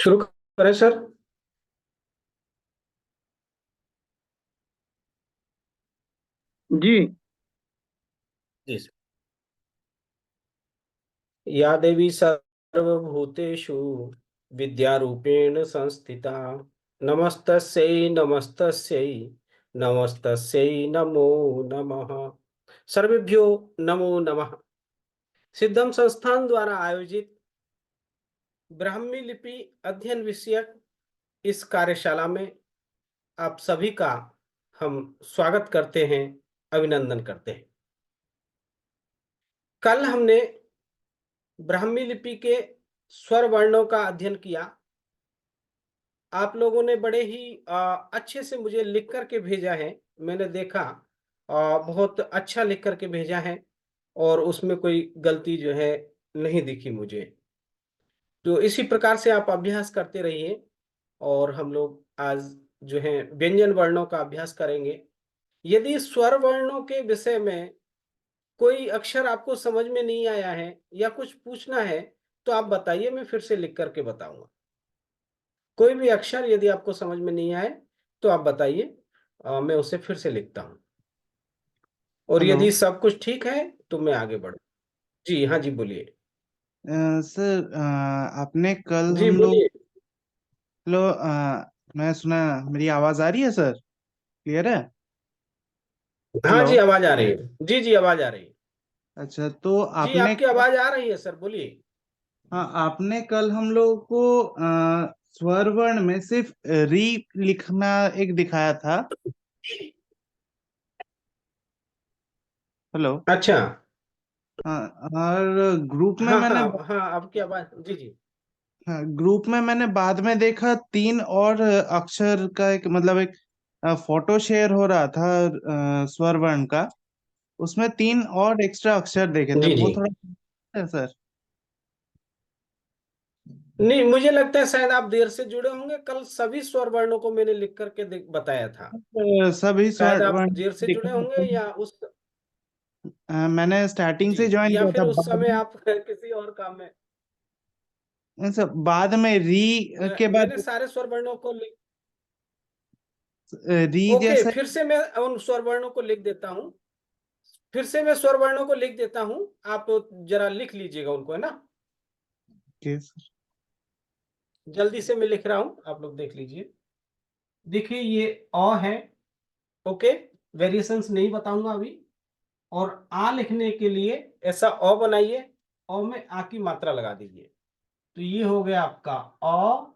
शुरू करें सर। जी। जी सर। या देवी सर्वभूतेषु विद्यारूपेण संस्थिता नमस्तस्यै नमस्तस्यै नमस्तस्यै नमो नमः। सर्वेभ्यो नमो नमः। सिद्धम संस्थान द्वारा आयोजित ब्राह्मी लिपि अध्ययन विषयक इस कार्यशाला में आप सभी का हम स्वागत करते हैं, अभिनंदन करते हैं। कल हमने ब्राह्मी लिपि के स्वर वर्णों का अध्ययन किया। आप लोगों ने बड़े ही अच्छे से मुझे लिख करके भेजा है। मैंने देखा बहुत अच्छा लिख करके भेजा है और उसमें कोई गलती जो है नहीं दिखी मुझे। तो इसी प्रकार से आप अभ्यास करते रहिए और हम लोग आज जो है व्यंजन वर्णों का अभ्यास करेंगे। यदि स्वर वर्णों के विषय में कोई अक्षर आपको समझ में नहीं आया है या कुछ पूछना है तो आप बताइए, मैं फिर से लिख करके बताऊंगा। कोई भी अक्षर यदि आपको समझ में नहीं आए तो आप बताइए, मैं उसे फिर से लिखता हूँ। और हेलो। यदि सब कुछ ठीक है तो मैं आगे बढ़ू। जी हाँ जी, बोलिए। सर, आपने कल जी हम लोग। बोलिए। हेलो। मैं सुना। मेरी आवाज़ आ रही है सर? क्लियर है? हाँ हेलो। जी, आवाज आ रही है। जी जी, आवाज आ रही है। अच्छा, तो जी, आपने। आपकी आवाज आ रही है सर, बोलिए। हाँ, आपने कल हम लोग को स्वर वर्ण में सिर्फ री लिखना एक दिखाया था। हेलो। अच्छा। हाँ। और ग्रुप में हाँ मैंने हाँ हाँ, आपकी आवाज, जी जी। हाँ, ग्रुप में मैंने बाद में देखा तीन और अक्षर का एक मतलब एक फोटो शेयर हो रहा था स्वर वर्ण का। उसमें तीन और एक्स्ट्रा अक्षर देखे थे, जी वो जी। थोड़ा है सर। नहीं, मुझे लगता है शायद आप देर से जुड़े होंगे। कल सभी स्वर वर्णों को मैंने लिख करके बताया था। सभी शायद स्वर आप वर्ण देर से जुड़े देखा होंगे था। या उस, मैंने स्टार्टिंग जी, से ज्वाइन या किया फिर था उस बाद समय में। आप किसी और काम में। सब बाद में री के मैंने बाद सारे स्वर वर्णों को लिख, री ओके, जैसा। फिर से मैं उन स्वर वर्णों को लिख देता हूँ। फिर से मैं स्वर वर्णों को लिख देता हूँ। आप जरा लिख लीजिएगा उनको, है ना। जल्दी से मैं लिख रहा हूँ, आप लोग देख लीजिए। देखिए, ये अ है। ओके, वेरिएशंस नहीं बताऊंगा अभी। और आ लिखने के लिए ऐसा अ बनाइए। अ में आ की मात्रा लगा दीजिए। तो ये हो गया आपका अ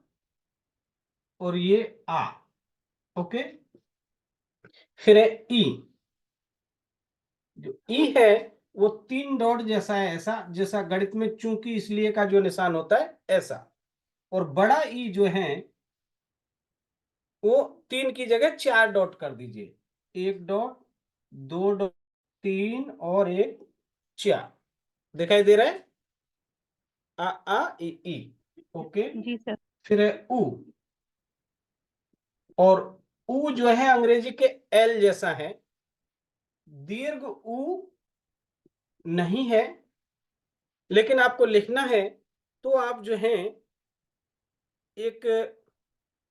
और ये आ। ओके। फिर है ई। जो ई है वो तीन डॉट जैसा है, ऐसा जैसा गणित में चूंकि इसलिए का जो निशान होता है ऐसा। और बड़ा ई जो है वो तीन की जगह चार डॉट कर दीजिए। एक डॉट, दो डॉट, तीन और एक, चार। दिखाई दे रहा है? आ ई ई। ओके। जी सर। फिर है उ। और उ जो है अंग्रेजी के एल जैसा है। दीर्घ उ नहीं है, लेकिन आपको लिखना है तो आप जो है एक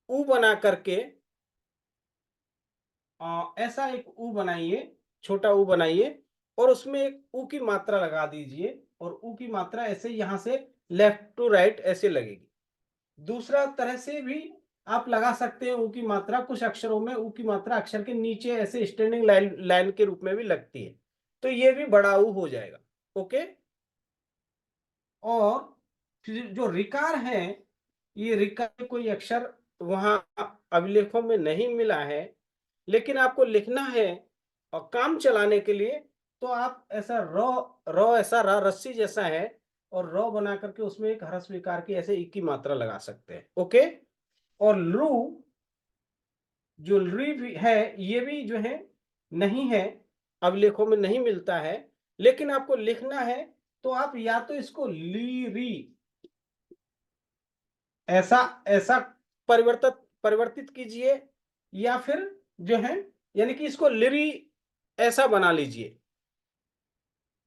उ बना करके ऐसा एक उ बनाइए, छोटा उ बनाइए। और उसमें एक उ की मात्रा लगा दीजिए। और उ की मात्रा ऐसे यहां से लेफ्ट टू राइट ऐसे लगेगी। दूसरा तरह से भी आप लगा सकते हैं उ की मात्रा। कुछ अक्षरों में उ की मात्रा अक्षर के नीचे ऐसे स्टैंडिंग लाइन लाइन के रूप में भी लगती है। तो ये भी बड़ा उ हो जाएगा। ओके। और फिर जो रिकार है, ये रिकार कोई अक्षर वहां अभिलेखों में नहीं मिला है, लेकिन आपको लिखना है और काम चलाने के लिए। तो आप ऐसा रॉ, रॉ ऐसा रस्सी जैसा है और रॉ बना करके उसमें एक ह्रस्व विकार की ऐसे एक की मात्रा लगा सकते हैं। ओके। और लू, जो री भी है, ये भी जो है नहीं है, अभिलेखों में नहीं मिलता है, लेकिन आपको लिखना है तो आप या तो इसको ली री ऐसा ऐसा परिवर्तित परिवर्तित कीजिए, या फिर जो है यानी कि इसको लिरी ऐसा बना लीजिए।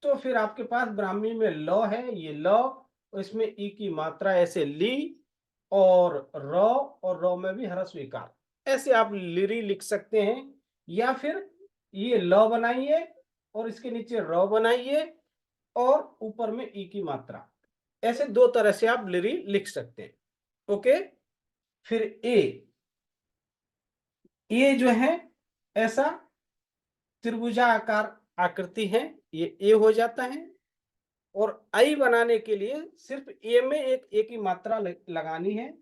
तो फिर आपके पास ब्राह्मी में लौ है, ये लौ, इसमें ई की मात्रा ऐसे ली और र में भी ह्रस्व इकार। ऐसे आप लिरी लिख सकते हैं, या फिर ये ल बनाइए और इसके नीचे र बनाइए और ऊपर में ई की मात्रा। ऐसे दो तरह से आप लिरी लिख सकते हैं। ओके। फिर ए जो है ऐसा त्रिभुजाकार आकृति है, ये ए हो जाता है। और आई बनाने के लिए सिर्फ ए में एक ए की मात्रा लगानी है।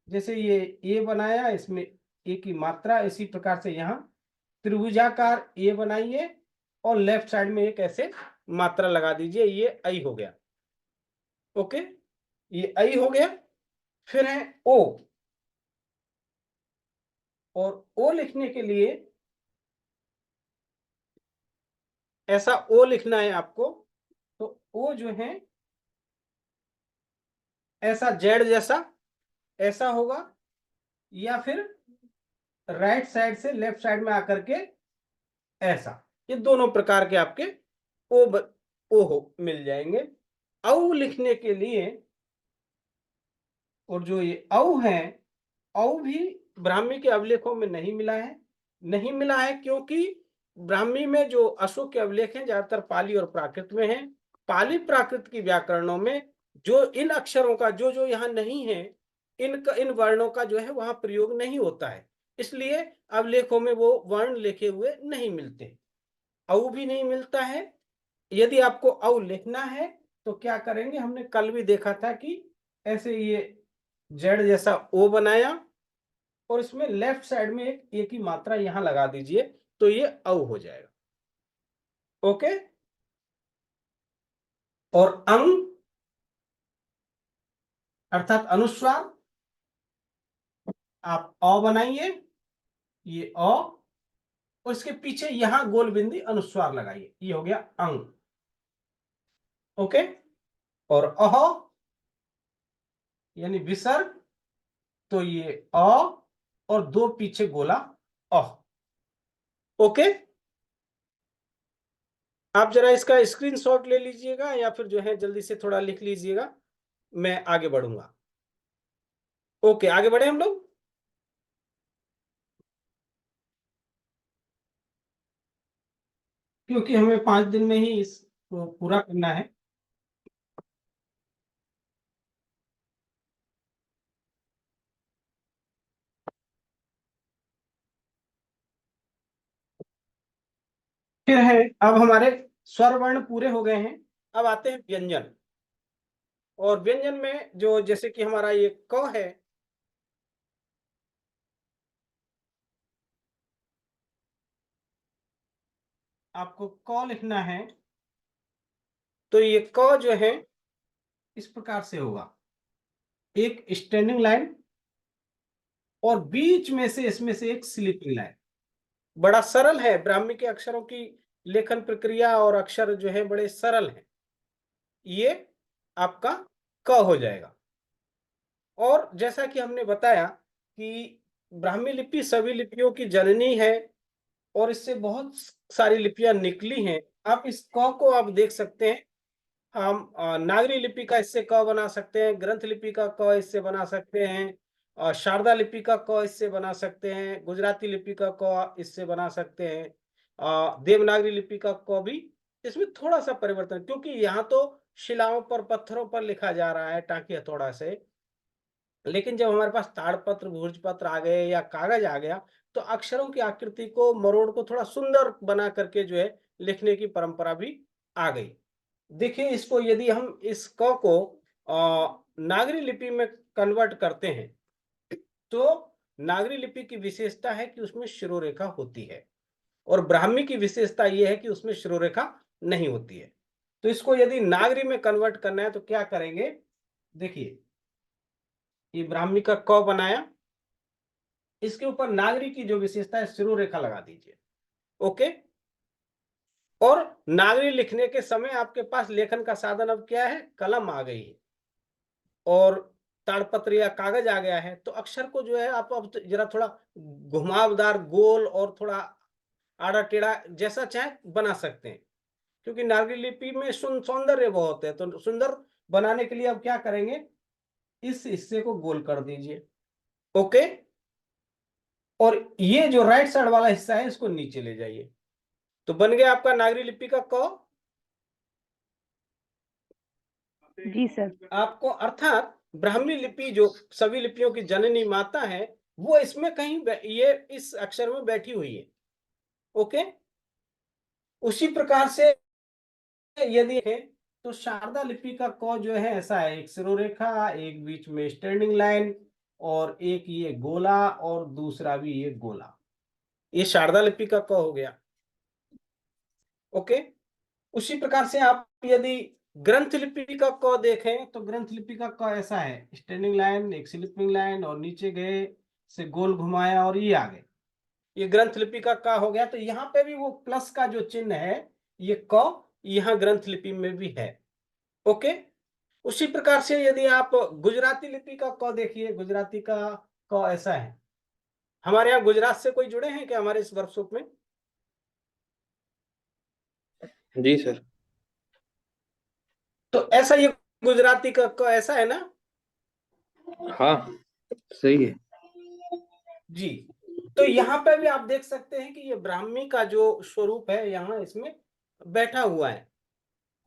जैसे ये ए बनाया, इसमें ए की मात्रा, इसी प्रकार से यहाँ त्रिभुजाकार ए बनाइए और लेफ्ट साइड में एक ऐसे मात्रा लगा दीजिए, ये आई हो गया। ओके, ये आई हो गया। फिर है ओ, और ओ लिखने के लिए ऐसा ओ लिखना है आपको। तो ओ जो है ऐसा जेड जैसा ऐसा होगा, या फिर राइट साइड से लेफ्ट साइड में आकर के ऐसा। ये दोनों प्रकार के आपके ओ ओ हो मिल जाएंगे। औ लिखने के लिए, और जो ये औ है, औ भी ब्राह्मी के अभिलेखों में नहीं मिला है। नहीं मिला है क्योंकि ब्राह्मी में जो अशोक के अभिलेख हैं ज्यादातर पाली और प्राकृत में हैं। पाली प्राकृत की व्याकरणों में जो इन अक्षरों का जो जो यहाँ नहीं है, इन वर्णों का जो है वहां प्रयोग नहीं होता है, इसलिए अभिलेखों में वो वर्ण लिखे हुए नहीं मिलते। औ भी नहीं मिलता है। यदि आपको औ लिखना है तो क्या करेंगे, हमने कल भी देखा था कि ऐसे ये जेड जैसा ओ बनाया और इसमें लेफ्ट साइड में एक ए की मात्रा यहां लगा दीजिए, तो ये औ हो जाएगा। ओके। और अंग अर्थात अनुस्वार, आप अ बनाइए, ये अ, और इसके पीछे यहां गोल बिंदी अनुस्वार लगाइए, ये हो गया अंग। ओके। और अह यानी विसर्ग, तो ये अ और दो पीछे गोला अह। ओके। आप जरा इसका स्क्रीनशॉट ले लीजिएगा, या फिर जो है जल्दी से थोड़ा लिख लीजिएगा, मैं आगे बढ़ूंगा। ओके, आगे बढ़े हम लोग। क्योंकि हमें 5 दिन में ही इसको पूरा करना है। फिर है, अब हमारे स्वर वर्ण पूरे हो गए हैं। अब आते हैं व्यंजन। और व्यंजन में जो जैसे कि हमारा ये क है, आपको क लिखना है, तो ये क जो है इस प्रकार से होगा, एक स्टैंडिंग लाइन और बीच में से इसमें से एक स्लीपिंग लाइन। बड़ा सरल है, ब्राह्मी के अक्षरों की लेखन प्रक्रिया और अक्षर जो है बड़े सरल हैं। ये आपका क हो जाएगा। और जैसा कि हमने बताया कि ब्राह्मी लिपि सभी लिपियों की जननी है, और इससे बहुत सारी लिपियां निकली हैं। आप इस क को आप देख सकते हैं। हम नागरी लिपि का इससे क बना सकते हैं, ग्रंथ लिपि का क इससे बना सकते हैं, शारदा लिपि का क इससे बना सकते हैं, गुजराती लिपि का क इससे बना सकते हैं, देवनागरी लिपि का क भी। इसमें थोड़ा सा परिवर्तन, क्योंकि यहाँ तो शिलाओं पर पत्थरों पर लिखा जा रहा है टाँकी हथौड़ा से। लेकिन जब हमारे पास ताड़पत्र भोजपत्र आ गए या कागज आ गया, तो अक्षरों की आकृति को मरोड़ को थोड़ा सुंदर बना करके जो है लिखने की परंपरा भी आ गई। देखिए, इसको यदि हम इस क को नागरी लिपि में कन्वर्ट करते हैं, तो नागरी लिपि की विशेषता है कि उसमें शिरोरेखा होती है, और ब्राह्मी की विशेषता यह है कि उसमें शिरोरेखा नहीं होती है। तो इसको यदि नागरी में कन्वर्ट करना है तो क्या करेंगे, देखिए, ये ब्राह्मी का क बनाया, इसके ऊपर नागरी की जो विशेषता है शिरोरेखा लगा दीजिए। ओके। और नागरी लिखने के समय आपके पास लेखन का साधन अब क्या है, कलम आ गई है और ताड़पत्र या कागज आ गया है, तो अक्षर को जो है आप अब जरा थोड़ा घुमावदार, गोल और थोड़ा आड़ा टेढ़ा जैसा चाहे बना सकते हैं। क्योंकि नागरी लिपि में सौंदर्य बहुत है, तो सुंदर बनाने के लिए अब क्या करेंगे, इस हिस्से को गोल कर दीजिए। ओके, और ये जो राइट साइड वाला हिस्सा है इसको नीचे ले जाइए। तो बन गया आपका नागरी लिपि का क। जी सर। आपको अर्थात ब्राह्मी लिपि जो सभी लिपियों की जननी माता है, वो इसमें कहीं ये इस अक्षर में बैठी हुई है। ओके, उसी प्रकार से यदि है तो शारदा लिपि का क जो है ऐसा है, एक सिरोरेखा, एक बीच में स्टैंडिंग लाइन, और एक ये गोला, और दूसरा भी ये गोला। ये शारदा लिपि का क हो गया। ओके, उसी प्रकार से आप यदि ग्रंथ लिपि का क देखें तो ग्रंथ लिपि का क ऐसा है, स्टैंडिंग लाइन, एक स्लिपिंग लाइन, और नीचे गए से गोल घुमाया और ये आ गए। ये ग्रंथ लिपि का क हो गया। तो यहाँ पे भी वो प्लस का जो चिन्ह है, ये क यहाँ ग्रंथ लिपि में भी है। ओके, उसी प्रकार से यदि आप गुजराती लिपि का क देखिए, गुजराती का क ऐसा है। हमारे यहाँ गुजरात से कोई जुड़े हैं क्या हमारे इस वर्कशॉप में? जी सर। तो ऐसा ये गुजराती का क ऐसा है ना? हाँ सही है जी। तो यहाँ पे भी आप देख सकते हैं कि ये ब्राह्मी का जो स्वरूप है यहाँ इसमें बैठा हुआ है।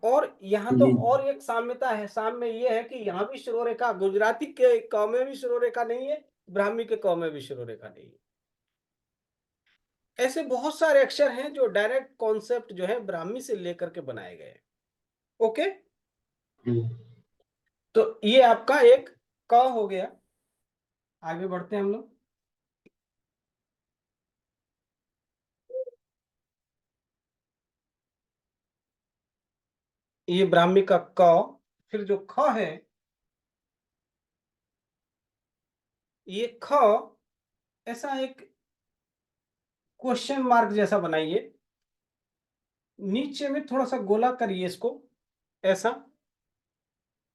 और यहाँ तो जी। और एक साम्यता है, साम्य ये है कि यहाँ भी शिरोरेखा, गुजराती के क में भी शिरोरेखा नहीं है, ब्राह्मी के क में भी शिरोरेखा नहीं है। ऐसे बहुत सारे अक्षर हैं जो डायरेक्ट कॉन्सेप्ट जो है ब्राह्मी से लेकर के बनाए गए हैं। ओके, तो ये आपका एक क हो गया। आगे बढ़ते हैं हम लोग। ये ब्राह्मी का क। फिर जो ख है, ये ख ऐसा एक क्वेश्चन मार्क जैसा बनाइए, नीचे में थोड़ा सा गोला करिए इसको ऐसा,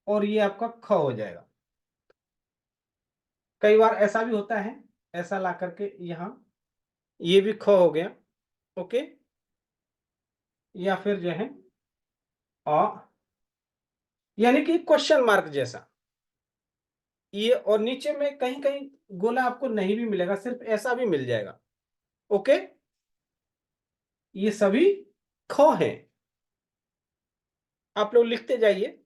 और ये आपका ख हो जाएगा। कई बार ऐसा भी होता है, ऐसा ला करके यहां ये भी ख हो गया। ओके, या फिर जो है अ, यानी कि क्वेश्चन मार्क जैसा ये, और नीचे में कहीं कहीं गोला आपको नहीं भी मिलेगा, सिर्फ ऐसा भी मिल जाएगा। ओके, ये सभी ख हैं। आप लोग लिखते जाइए।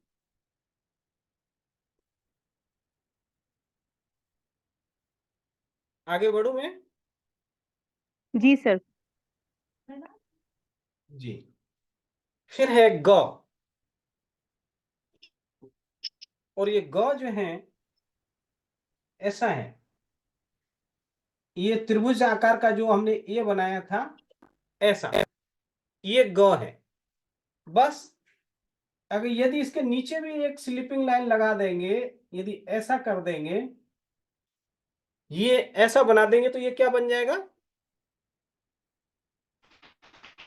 आगे बढ़ू मैं? जी सर। जी। फिर है ग, और ये ग जो है ऐसा है, ये त्रिभुज आकार का जो हमने ये बनाया था ऐसा, ये ग है। बस अगर यदि इसके नीचे भी एक स्लीपिंग लाइन लगा देंगे, यदि ऐसा कर देंगे, ये ऐसा बना देंगे, तो ये क्या बन जाएगा?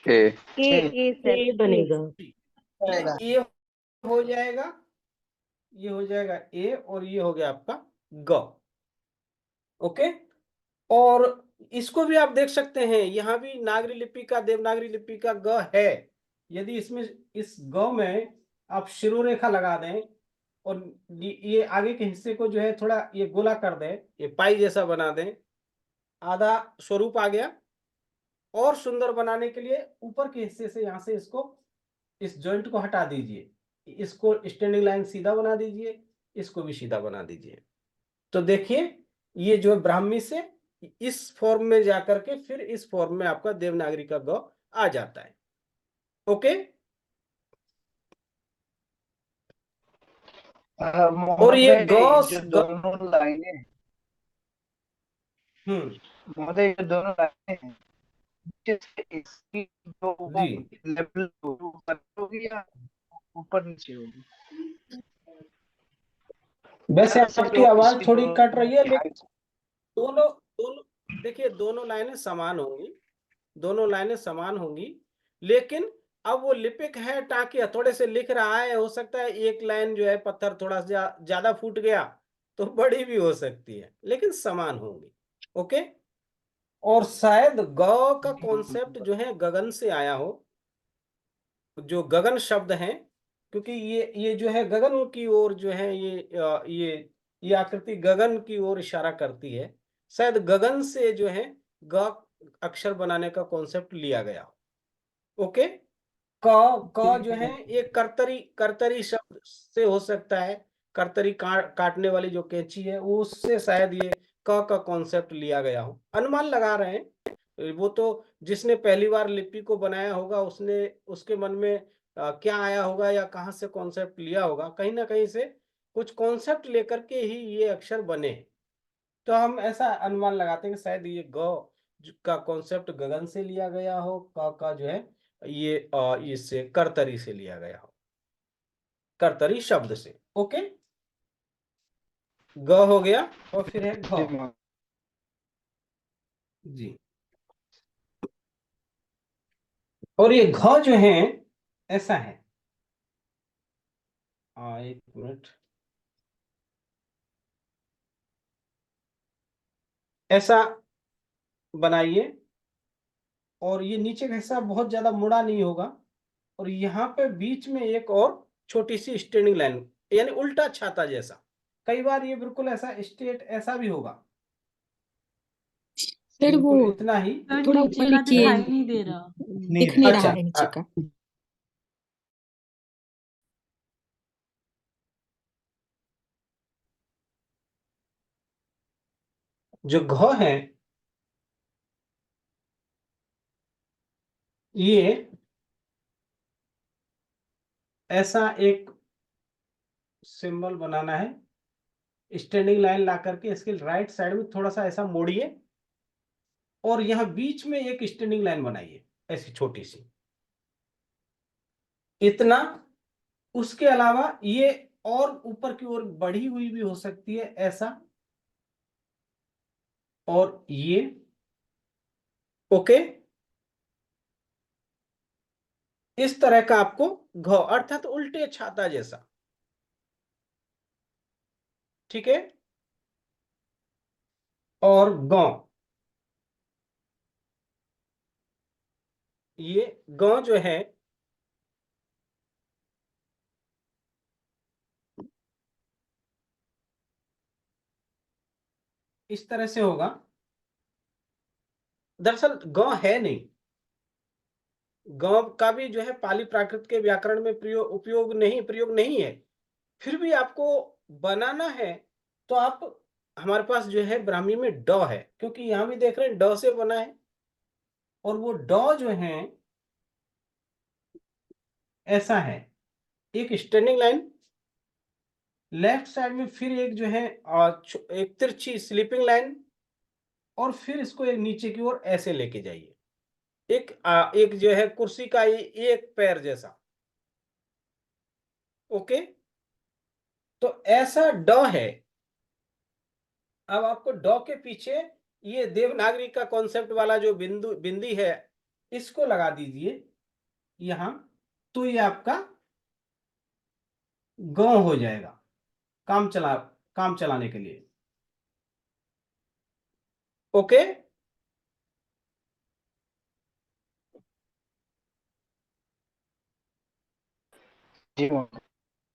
ए ए सर, ए बनेगा। ये हो जाएगा, ये हो जाएगा ए, और ये हो गया आपका ग। ओके, और इसको भी आप देख सकते हैं, यहां भी नागरी लिपि का, देवनागरी लिपि का ग है। यदि इसमें इस ग में आप शिरोरेखा लगा दें, और ये आगे के हिस्से को जो है थोड़ा ये गोला कर दें, ये पाई जैसा बना दें, आधा स्वरूप आ गया। और सुंदर बनाने के लिए ऊपर के हिस्से से यहां से इसको, इस जॉइंट को हटा दीजिए, इसको स्टैंडिंग लाइन सीधा बना दीजिए, इसको भी सीधा बना दीजिए। तो देखिए, ये जो है ब्राह्मी से इस फॉर्म में जाकर के फिर इस फॉर्म में आपका देवनागरी का ग आ जाता है। ओके, और ये महोदय गॉस जो दोनों लाइनें महोदय जो दोनों लाइनें हैं, नीचे से इसकी जो वो जी, लेवल ऊपर होगी या ऊपर नीचे होगी? वैसे ऊपर से आपकी जो आवाज इसकी थोड़ी कट दोनों रही है, की लेकिन हाइट दोनों दोनों देखिए, दोनों लाइनें समान होंगी, दोनों लाइनें समान होंगी। लेकिन अब वो लिपिक है टाकि हथौड़े से लिख रहा है, हो सकता है एक लाइन जो है पत्थर थोड़ा सा ज्यादा फूट गया, तो बड़ी भी हो सकती है, लेकिन समान होंगी। ओके, और शायद ग का कॉन्सेप्ट जो है गगन से आया हो, जो गगन शब्द है, क्योंकि ये जो है गगन की ओर जो है, ये ये आकृति गगन की ओर इशारा करती है। शायद गगन से जो है ग अक्षर बनाने का कॉन्सेप्ट लिया गया। ओके, क जो है ये कर्तरी शब्द से हो सकता है। कर्तरी काटने वाली जो कैंची है उससे शायद ये क का कॉन्सेप्ट लिया गया हो। अनुमान लगा रहे हैं, वो तो जिसने पहली बार लिपि को बनाया होगा उसने उसके मन में क्या आया होगा या कहाँ से कॉन्सेप्ट लिया होगा, कहीं ना कहीं से कुछ कॉन्सेप्ट लेकर के ही ये अक्षर बने। तो हम ऐसा अनुमान लगाते हैं कि शायद ये ग का कॉन्सेप्ट गगन से लिया गया हो, क का जो है ये इससे कर्तरी से लिया गया हो, कर्तरी शब्द से। ओके, ग हो गया और फिर है जी घ। महोदय। जी, और ये घ जो है ऐसा है, एक मिनट, ऐसा बनाइए और ये नीचे का हिस्सा बहुत ज्यादा मुड़ा नहीं होगा और यहाँ पे बीच में एक और छोटी सी स्टैंडिंग लाइन, यानी उल्टा छाता जैसा। कई बार ये बिल्कुल ऐसा स्ट्रेट ऐसा भी होगा, सर वो बिल्कुल इतना ही। थोड़ा नीचे ऊपर का लिखिए, दिखाई नहीं दे रहा। दिख नहीं रहा अच्छा, है नीचे का। जो घ है ये ऐसा एक सिंबल बनाना है, स्टैंडिंग लाइन ला करके इसके राइट साइड में थोड़ा सा ऐसा मोड़िए और यहाँ बीच में एक स्टैंडिंग लाइन बनाइए ऐसी छोटी सी, इतना। उसके अलावा ये और ऊपर की ओर बढ़ी हुई भी हो सकती है ऐसा, और ये। ओके, इस तरह का आपको घ अर्थात उल्टे छाता जैसा, ठीक है। और ग, ये ग जो है इस तरह से होगा। दरअसल ग है नहीं, ग का भी जो है पाली प्राकृत के व्याकरण में प्रयोग नहीं है। फिर भी आपको बनाना है तो आप, हमारे पास जो है ब्राह्मी में ड है, क्योंकि यहां भी देख रहे हैं ड से बना है, और वो ड जो है ऐसा है, एक स्टैंडिंग लाइन लेफ्ट साइड में, फिर एक जो है एक तिरछी स्लीपिंग लाइन, और फिर इसको एक नीचे की ओर ऐसे लेके जाइए, एक जो है कुर्सी का एक पैर जैसा। ओके, तो ऐसा ड है। अब आपको ड के पीछे ये देवनागरी का कॉन्सेप्ट वाला जो बिंदी है इसको लगा दीजिए यहां, तो ये आपका ग हो जाएगा, काम चलाने के लिए। ओके, जी महोदय।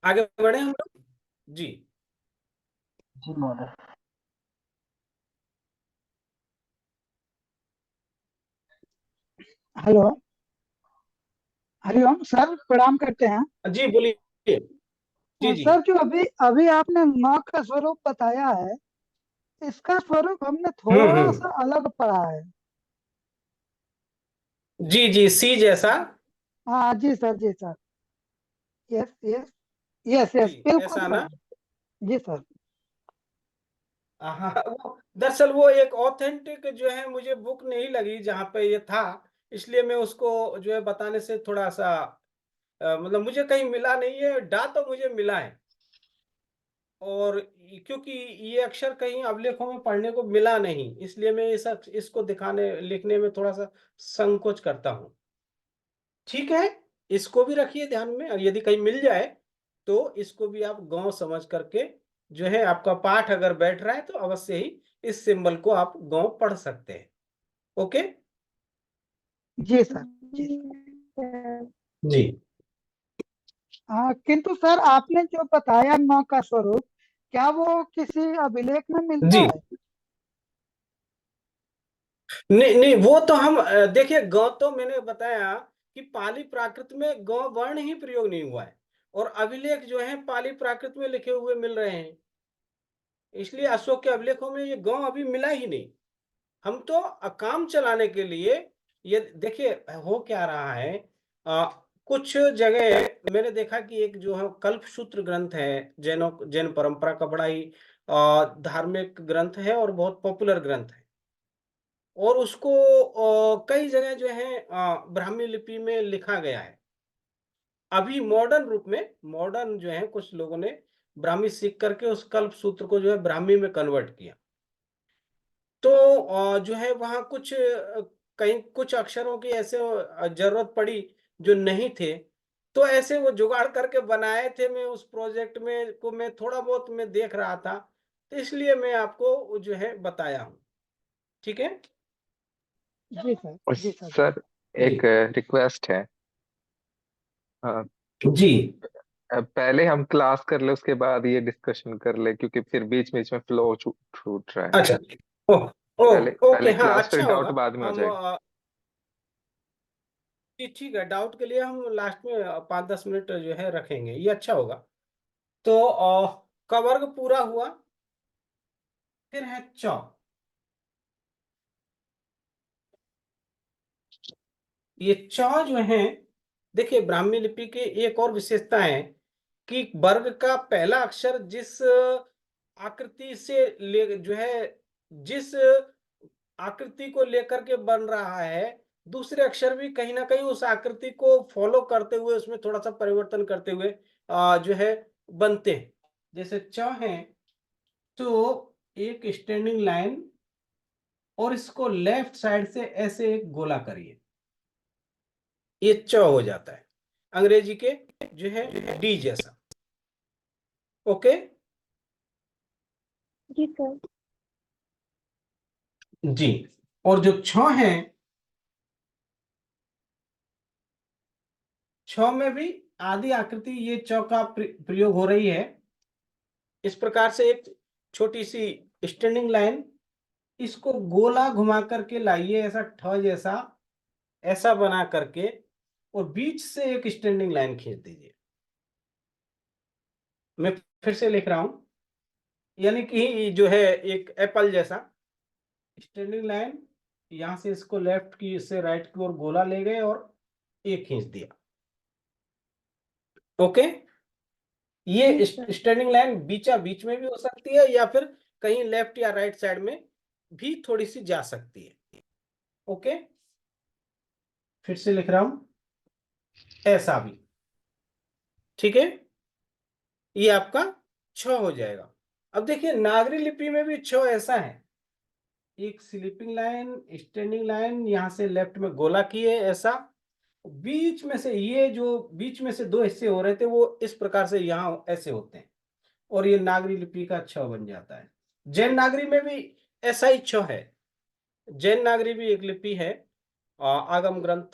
आगे बढ़े हम लोग। जी, जी महोदय। हेलो, हरिओम सर, प्रणाम करते हैं। जी बोलिए। जी जी, सर, जो अभी अभी आपने माँ का स्वरूप बताया है, इसका स्वरूप हमने थोड़ा हम्म, सा अलग पढ़ा है। जी जी, सी जैसा। हाँ जी सर, जी सर, यस यस यस जी, यस, बिल्कुल ऐसा सर। ना। जी सर। हाँ, वो दरअसल वो एक ऑथेंटिक जो है मुझे बुक नहीं लगी जहाँ पे ये था, इसलिए मैं उसको जो है बताने से थोड़ा सा मतलब मुझे कहीं मिला नहीं है, डा तो मुझे मिला है, और क्योंकि ये अक्षर कहीं अभिलेखों में पढ़ने को मिला नहीं, इसलिए मैं इसको दिखाने लिखने में थोड़ा सा संकोच करता हूँ। ठीक है, इसको भी रखिए ध्यान में, और यदि कहीं मिल जाए तो इसको भी आप गांव समझ करके जो है, आपका पाठ अगर बैठ रहा है तो अवश्य ही इस सिंबल को आप गांव पढ़ सकते हैं। ओके, जी सर, जी। जी। हाँ, किंतु सर आपने जो बताया माँ का स्वरूप, क्या वो किसी अभिलेख में मिलता जी। है? नहीं नहीं, वो तो हम देखिए, ग तो मैंने बताया कि पाली प्राकृत में ग वर्ण ही प्रयोग नहीं हुआ है, और अभिलेख जो है पाली प्राकृत में लिखे हुए मिल रहे हैं, इसलिए अशोक के अभिलेखों में ये ग अभी मिला ही नहीं। हम तो काम चलाने के लिए, ये देखिए हो क्या रहा है, आ, कुछ जगह मैंने देखा कि एक जो है कल्पसूत्र ग्रंथ है, जैन परंपरा का बड़ा ही धार्मिक ग्रंथ है और बहुत पॉपुलर ग्रंथ है, और उसको कई जगह जो है ब्राह्मी लिपि में लिखा गया है। अभी मॉडर्न रूप में, मॉडर्न जो है कुछ लोगों ने ब्राह्मी सीख करके उस कल्प सूत्र को जो है ब्राह्मी में कन्वर्ट किया। तो जो है वहाँ कुछ कहीं कुछ अक्षरों की ऐसे जरूरत पड़ी जो नहीं थे, तो ऐसे वो जुगाड़ करके बनाए थे। मैं उस प्रोजेक्ट में को मैं थोड़ा बहुत मैं देख रहा था, तो इसलिए मैं आपको वो जो है बताया हूँ। ठीक है। जी सर, और जी सर। सर, जी एक रिक्वेस्ट है। अ, जी। पहले हम क्लास कर ले, उसके बाद ये डिस्कशन कर ले, क्योंकि फिर बीच बीच में फ्लो छूट रहा है। अच्छा। ओ ओ पहले ओके, पहले हाँ क्लास, फिर अच्छा डाउट होगा। बाद में हो हम जाएगा। जी ठीक है, डाउट के लिए हम लास्ट में 5-10 मिनट जो है रखेंगे, ये अच्छा होगा। तो का वर्ग पूरा हुआ। फिर है चौ। ये चौ जो है, देखिए ब्राह्मी लिपि की एक और विशेषता है कि वर्ग का पहला अक्षर जिस आकृति से ले जो है, जिस आकृति को लेकर के बन रहा है, दूसरे अक्षर भी कहीं ना कहीं उस आकृति को फॉलो करते हुए, उसमें थोड़ा सा परिवर्तन करते हुए जो है बनते हैं। जैसे च है, तो एक स्टैंडिंग लाइन और इसको लेफ्ट साइड से ऐसे एक गोला करिए, ये च हो जाता है, अंग्रेजी के जो है डी जैसा। ओके। जी सर। जी। और जो छ है, छ में भी आदि आकृति ये च का प्रयोग हो रही है। इस प्रकार से एक छोटी सी स्टैंडिंग लाइन, इसको गोला घुमा करके लाइए, ऐसा ठ जैसा, ऐसा बना करके, और बीच से एक स्टैंडिंग लाइन खींच दीजिए। मैं फिर से लिख रहा हूं, यानी कि जो है एक एप्पल जैसा स्टैंडिंग लाइन, यहां से इसको लेफ्ट की से राइट की ओर गोला ले गए और एक खींच दिया। ओके। जी ये सर। स्टैंडिंग लाइन बीचा बीच में भी हो सकती है, या फिर कहीं लेफ्ट या राइट साइड में भी थोड़ी सी जा सकती है। ओके। फिर से लिख रहा हूं, ऐसा भी। ठीक है, ये आपका छ हो जाएगा। अब देखिए नागरी लिपि में भी छ ऐसा है, एक स्लीपिंग लाइन, स्टैंडिंग लाइन, यहां से लेफ्ट में गोला किए ऐसा, बीच में से ये जो बीच में से दो हिस्से हो रहे थे वो इस प्रकार से यहां ऐसे होते हैं, और ये नागरी लिपि का छ बन जाता है। जैन नागरी में भी ऐसा ही छ है। जैन नागरी भी एक लिपि है, आगम ग्रंथ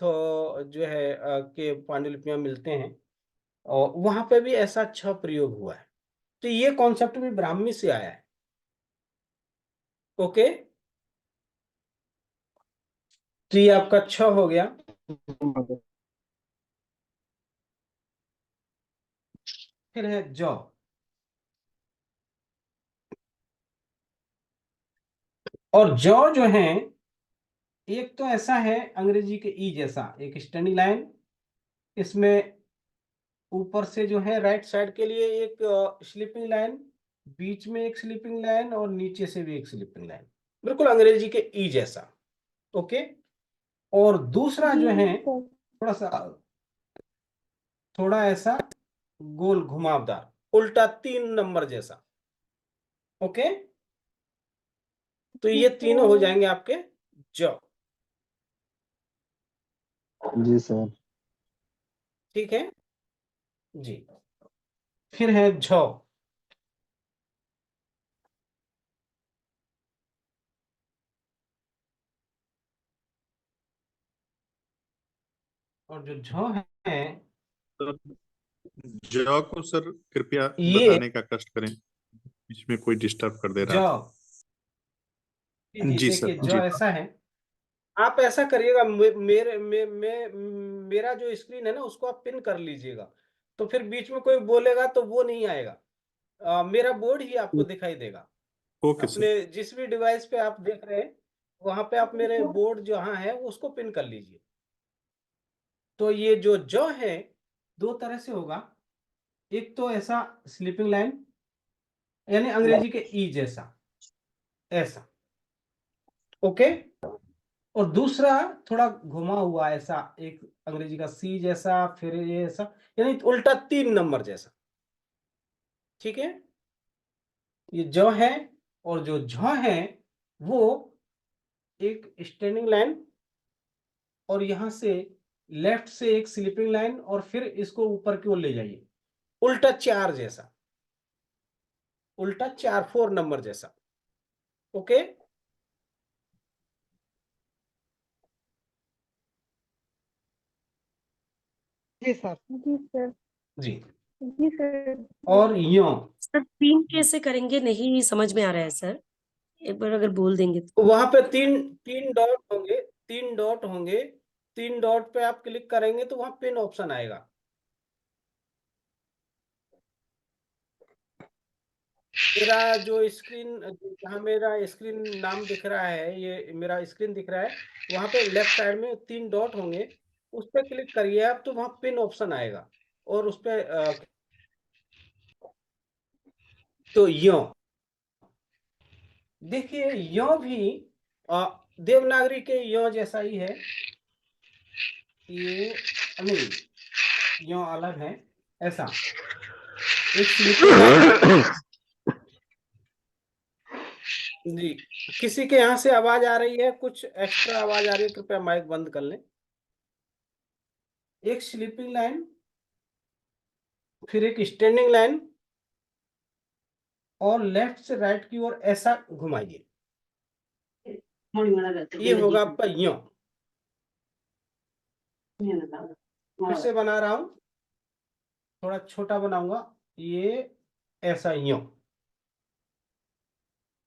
जो है के पांडुलिपियां मिलते हैं, और वहां पे भी ऐसा छ प्रयोग हुआ है। तो ये कॉन्सेप्ट भी ब्राह्मी से आया है। ओके। तो ये आपका छ हो गया। फिर है जौ। और जौ जो है, एक तो ऐसा है अंग्रेजी के ई जैसा, एक स्टैंडिंग लाइन, इसमें ऊपर से जो है राइट साइड के लिए एक स्लीपिंग लाइन, बीच में एक स्लीपिंग लाइन, और नीचे से भी एक स्लीपिंग लाइन, बिल्कुल अंग्रेजी के ई जैसा। ओके। और दूसरा जी जो है सर। थोड़ा सा, थोड़ा ऐसा गोल घुमावदार, उल्टा 3 नंबर जैसा। ओके। तो ये ठीक तीनों हो है। जाएंगे आपके जॉ। जी सर। ठीक है जी। फिर है झ। और जो झ है, सर, जॉ को सर कृपया ये बताने का कष्ट करें। बीच में कोई डिस्टर्ब कर दे रहा जॉ, था। जी जी, जी देखिए सर, जॉ जी ऐसा है। आप ऐसा करिएगा, मेरा जो स्क्रीन है ना उसको आप पिन कर लीजिएगा, तो फिर बीच में कोई बोलेगा तो वो नहीं आएगा। मेरा बोर्ड ही आपको दिखाई देगा। Okay sir. अपने जिस भी डिवाइस पे आप देख रहे हैं वहां पे आप मेरे बोर्ड जहाँ है उसको पिन कर लीजिए। तो ये जो है दो तरह से होगा। एक तो ऐसा स्लीपिंग लाइन, यानी अंग्रेजी के ई जैसा, ऐसा, ओके। और दूसरा थोड़ा घुमा हुआ ऐसा, एक अंग्रेजी का सी जैसा, फिर ये ऐसा, यानी उल्टा 3 नंबर जैसा, ठीक है। ये जो है, और जो झ है वो एक स्टैंडिंग लाइन, और यहां से लेफ्ट से एक स्लीपिंग लाइन, और फिर इसको ऊपर की ओर ले जाइए, उल्टा 4 जैसा, उल्टा 4 4 नंबर जैसा, ओके। जी सर। जी सर। जी, जी सर। और यो, सर 3 कैसे करेंगे, नहीं समझ में आ रहा है सर, एक बार अगर बोल देंगे तो। वहां पे तीन तीन डॉट होंगे, 3 डॉट होंगे, 3 डॉट पे आप क्लिक करेंगे तो वहां पिन ऑप्शन आएगा। मेरा जो स्क्रीन, जहाँ मेरा स्क्रीन नाम दिख रहा है, ये मेरा स्क्रीन दिख रहा है, वहां पे लेफ्ट साइड में 3 डॉट होंगे, उस पर क्लिक करिए आप तो वहां पिन ऑप्शन आएगा, और उस पे तो यो, देखिए यो भी अ, देवनागरी के यो जैसा ही है, ये नहीं, यो अलग है, ऐसा एक स्लीपिंग लाइन। जी, किसी के यहाँ से आवाज आ रही है, कुछ एक्स्ट्रा आवाज आ रही है, कृपया माइक बंद कर लें। एक स्लीपिंग लाइन, फिर एक स्टैंडिंग लाइन, और लेफ्ट से राइट की ओर ऐसा घुमाइए, ये होगा आपका यो। फिर से बना रहा हूं, थोड़ा छोटा बनाऊंगा, ये ऐसा यो,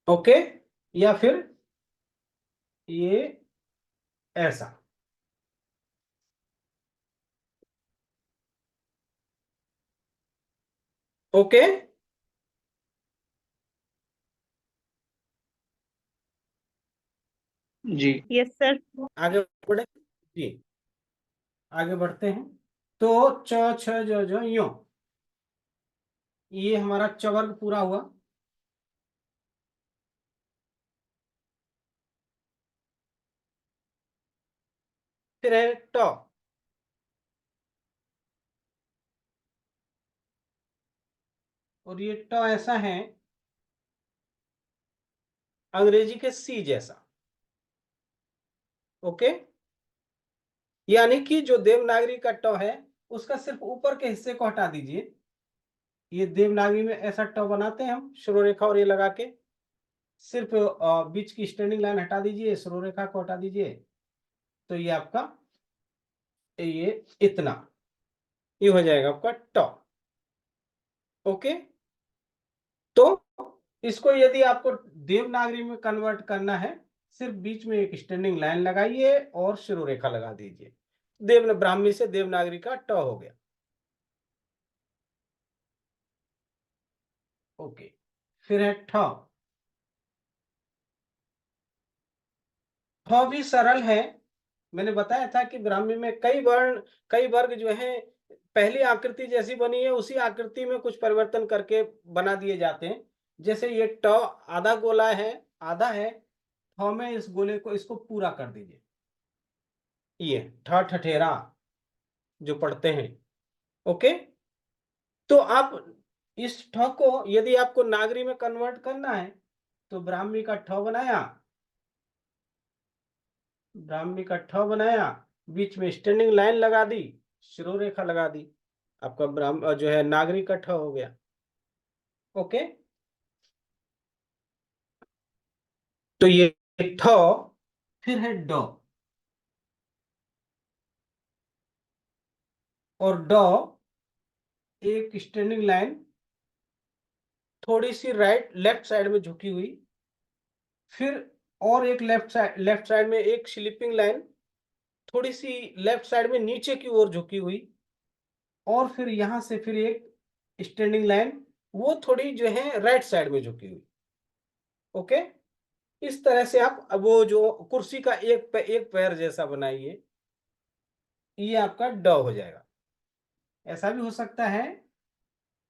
ओके, या फिर ये ऐसा, ओके। जी। Yes sir. आगे बढ़े जी, आगे बढ़ते हैं। तो च छ जो यो, ये हमारा चवर्ग पूरा हुआ। फिर है ट, और ये ट ऐसा है अंग्रेजी के सी जैसा, ओके। यानी कि जो देवनागरी का ट है उसका सिर्फ ऊपर के हिस्से को हटा दीजिए। ये देवनागरी में ऐसा ट बनाते हैं हम, श्रोरेखा और ये लगा के, सिर्फ बीच की स्टैंडिंग लाइन हटा दीजिए, श्रोरेखा को हटा दीजिए, तो ये आपका, ये इतना, ये हो जाएगा आपका ट, ओके। तो इसको यदि आपको देवनागरी में कन्वर्ट करना है, सिर्फ बीच में एक स्टैंडिंग लाइन लगाइए और शिरोरेखा लगा दीजिए, ब्राह्मी से देवनागरी का ट हो गया, ओके। फिर है ठ, ठ भी सरल है। मैंने बताया था कि ब्राह्मी में कई वर्ण, कई वर्ग जो है पहली आकृति जैसी बनी है उसी आकृति में कुछ परिवर्तन करके बना दिए जाते हैं। जैसे ये ट आधा गोला है, आधा है, ठ में इस गोले को, इसको पूरा कर दीजिए, ये ठ ठठेरा जो पढ़ते हैं, ओके। तो आप इस ठ को यदि आपको नागरी में कन्वर्ट करना है तो ब्राह्मी का ठ बनाया, ब्राह्मी का ठ बनाया, बीच में स्टैंडिंग लाइन लगा दी, शिरोरेखा लगा दी, आपका ब्राह्म जो है नागरी का ठ हो गया, ओके। तो ये ठ, फिर है ड, और ड एक स्टैंडिंग लाइन, थोड़ी सी लेफ्ट साइड में झुकी हुई, फिर और एक लेफ्ट साइड में एक स्लीपिंग लाइन थोड़ी सी लेफ्ट साइड में नीचे की ओर झुकी हुई, और फिर यहां से फिर एक स्टैंडिंग लाइन वो थोड़ी जो है राइट साइड में झुकी हुई। ओके, इस तरह से आप अब वो जो कुर्सी का एक पैर जैसा बनाइए, ये आपका ड हो जाएगा। ऐसा भी हो सकता है,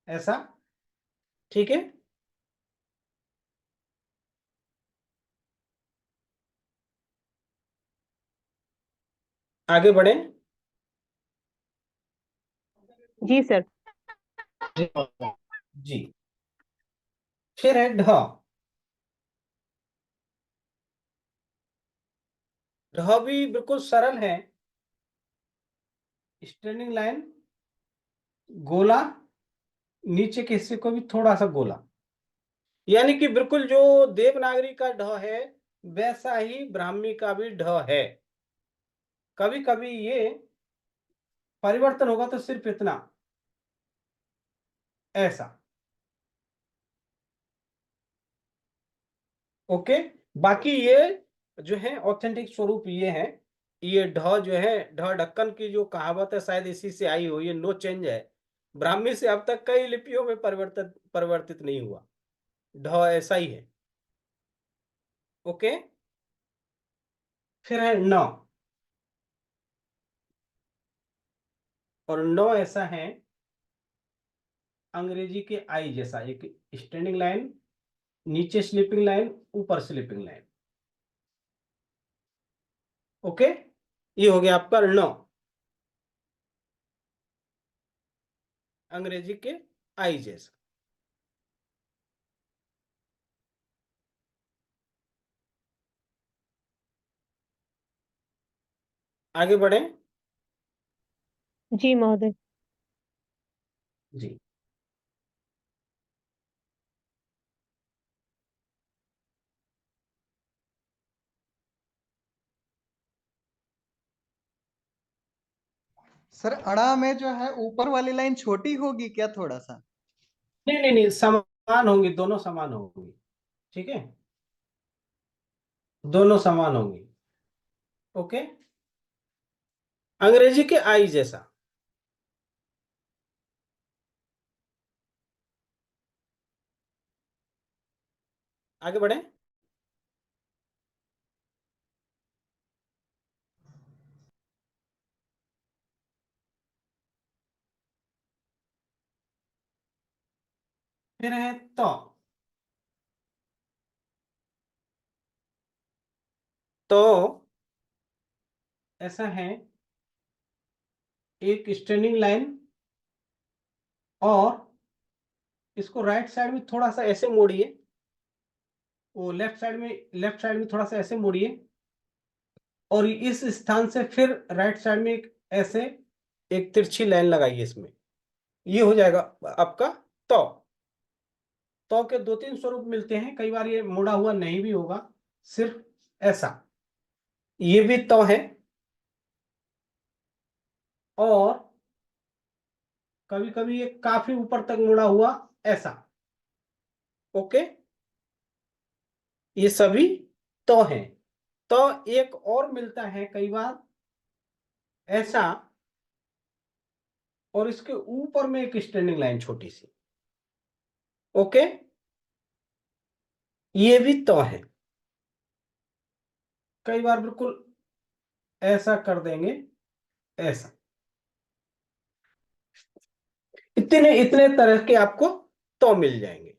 ऐसा। ठीक है, आगे बढ़े। जी सर। जी, फिर है ढ। ढ भी बिल्कुल सरल है। स्टैंडिंग लाइन, गोला, नीचे के हिस्से को भी थोड़ा सा गोला, यानी कि बिल्कुल जो देवनागरी का ढ है वैसा ही ब्राह्मी का भी ढ है। कभी कभी ये परिवर्तन होगा तो सिर्फ इतना, ऐसा। ओके, बाकी ये जो है ऑथेंटिक स्वरूप ये है। ये ढ जो है, ढ ढक्कन की जो कहावत है शायद इसी से आई हो, ये नो चेंज है। ब्राह्मी से अब तक कई लिपियों में परिवर्तित नहीं हुआ, ढ ऐसा ही है। ओके, फिर है न, और न ऐसा है अंग्रेजी के आई जैसा, एक स्टैंडिंग लाइन, नीचे स्लीपिंग लाइन, ऊपर स्लीपिंग लाइन। ओके, ये हो गया आपका न, अंग्रेजी के आई जैसा। आगे बढ़े। जी महोदय। जी, सर अड़ा में जो है ऊपर वाली लाइन छोटी होगी क्या थोड़ा सा? नहीं नहीं नहीं, समान होंगी, दोनों समान होंगी। ठीक है, दोनों समान होंगी। ओके, अंग्रेजी के आई जैसा। आगे बढ़े। फिर है तो, तो ऐसा है एक स्टैंडिंग लाइन, और इसको राइट साइड में थोड़ा सा ऐसे मोड़िए, वो लेफ्ट साइड में थोड़ा सा ऐसे मोड़िए, और इस स्थान से फिर राइट साइड में एक ऐसे एक तिरछी लाइन लगाइए इसमें, ये हो जाएगा आपका तो। तो के दो तीन स्वरूप मिलते हैं, कई बार ये मुड़ा हुआ नहीं भी होगा, सिर्फ ऐसा, ये भी तो है। और कभी कभी ये काफी ऊपर तक मुड़ा हुआ, ऐसा। ओके, ये सभी तो हैं। तो एक और मिलता है कई बार ऐसा, और इसके ऊपर में एक स्टैंडिंग लाइन छोटी सी। ओके, ये भी तो है। कई बार बिल्कुल ऐसा कर देंगे, ऐसा। इतने इतने तरह के आपको तो मिल जाएंगे।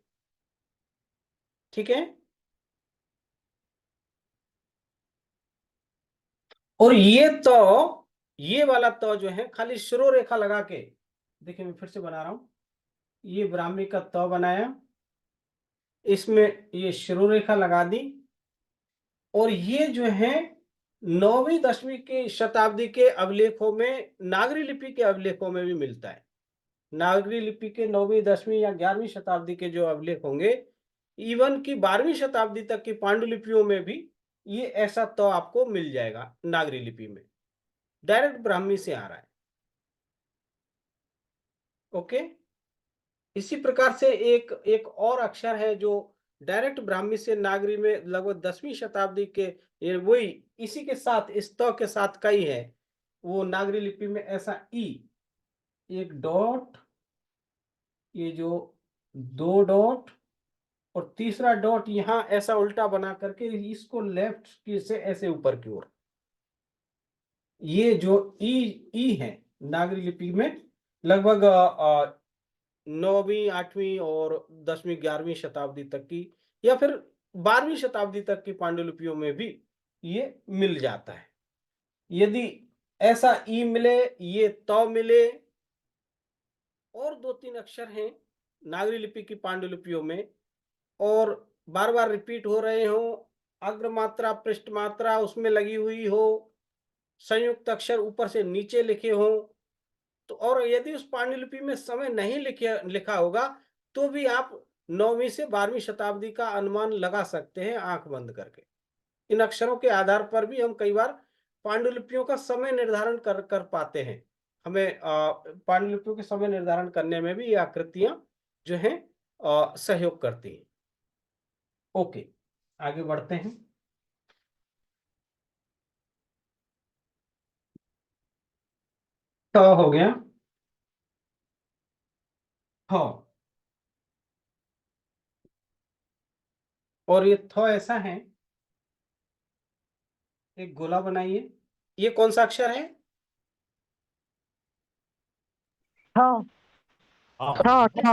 ठीक है, और ये वाला तो जो है खाली शिरो रेखा लगा के, देखिए मैं फिर से बना रहा हूं, ये ब्राह्मी का तो बनाया, इसमें ये शिरो रेखा लगा दी, और ये जो है 9वीं 10वीं की शताब्दी के अभिलेखों में, नागरी लिपि के अभिलेखों में भी मिलता है। नागरी लिपि के 9वीं 10वीं या 11वीं शताब्दी के जो अभिलेख होंगे, इवन की 12वीं शताब्दी तक की पांडुलिपियों में भी ये ऐसा तो आपको मिल जाएगा। नागरी लिपि में डायरेक्ट ब्राह्मी से आ रहा है। ओके, इसी प्रकार से एक एक और अक्षर है जो डायरेक्ट ब्राह्मी से नागरी में लगभग 10वीं शताब्दी के, ये वही इसी के साथ इस त के साथ कई है, वो नागरी लिपि में ऐसा ई, एक डॉट, ये जो दो डॉट और तीसरा डॉट यहां ऐसा उल्टा बना करके इसको लेफ्ट की से ऐसे ऊपर की ओर, ये जो ई है नागरी लिपि में लगभग 9वीं 8वीं और 10वीं 11वीं शताब्दी तक की या फिर 12वीं शताब्दी तक की पांडुलिपियों में भी ये मिल जाता है। यदि ऐसा ई मिले, ये त मिले, और 2-3 अक्षर हैं नागरी लिपि की पांडुलिपियों में और बार बार रिपीट हो रहे हो, अग्र मात्रा पृष्ठ मात्रा उसमें लगी हुई हो, संयुक्त अक्षर ऊपर से नीचे लिखे हो, तो और यदि उस पांडुलिपि में समय नहीं लिखा होगा तो भी आप 9वीं से 12वीं शताब्दी का अनुमान लगा सकते हैं आंख बंद करके। इन अक्षरों के आधार पर भी हम कई बार पांडुलिपियों का समय निर्धारण कर पाते हैं। हमें पांडुलिपियों के समय निर्धारण करने में भी ये आकृतियां जो हैं सहयोग करती हैं। ओके, आगे बढ़ते हैं। तो हो गया थ, और ये थ ऐसा है, एक गोला बनाइए, ये कौन सा अक्षर है? ठ ठ ठ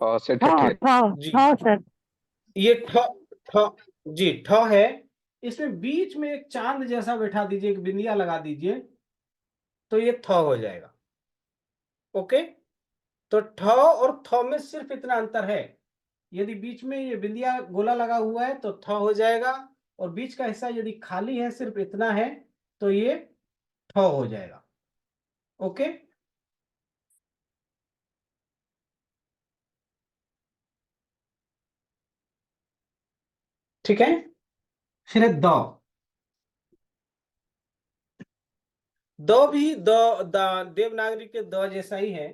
और से ठ ठठे जी, सर। ये ठ, ठ जी ठ है, इसमें बीच में एक चांद जैसा बैठा दीजिए, एक बिंदिया लगा दीजिए, तो ये थ हो जाएगा। ओके, तो ठ और थ में सिर्फ इतना अंतर है, यदि बीच में ये बिंदिया गोला लगा हुआ है तो थ हो जाएगा, और बीच का हिस्सा यदि खाली है सिर्फ इतना है तो ये ठ हो जाएगा। ओके, ठीक है। फिर है द, द भी देवनागरी के द जैसा ही है,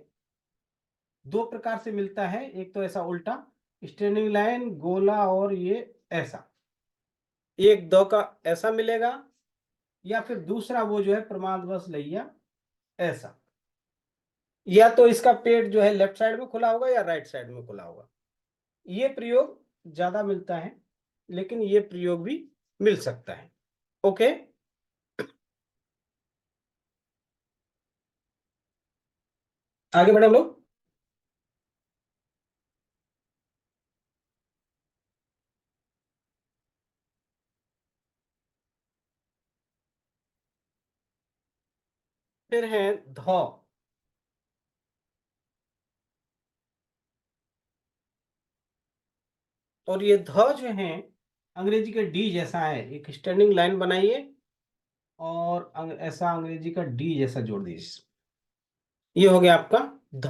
दो प्रकार से मिलता है, एक तो ऐसा उल्टा स्टैंडिंग लाइन गोला, और ये ऐसा एक द का ऐसा मिलेगा, या फिर दूसरा वो जो है प्रमादवश लैया ऐसा, या तो इसका पेट जो है लेफ्ट साइड में खुला होगा या राइट साइड में खुला होगा। ये प्रयोग ज्यादा मिलता है, लेकिन ये प्रयोग भी मिल सकता है। ओके, आगे बढ़े हम लोग। फिर है ध, और ये ध जो है अंग्रेजी के डी जैसा है, एक स्टैंडिंग लाइन बनाइए और ऐसा अंग्रेजी का डी जैसा जोड़ दीजिए, ये हो गया आपका ध।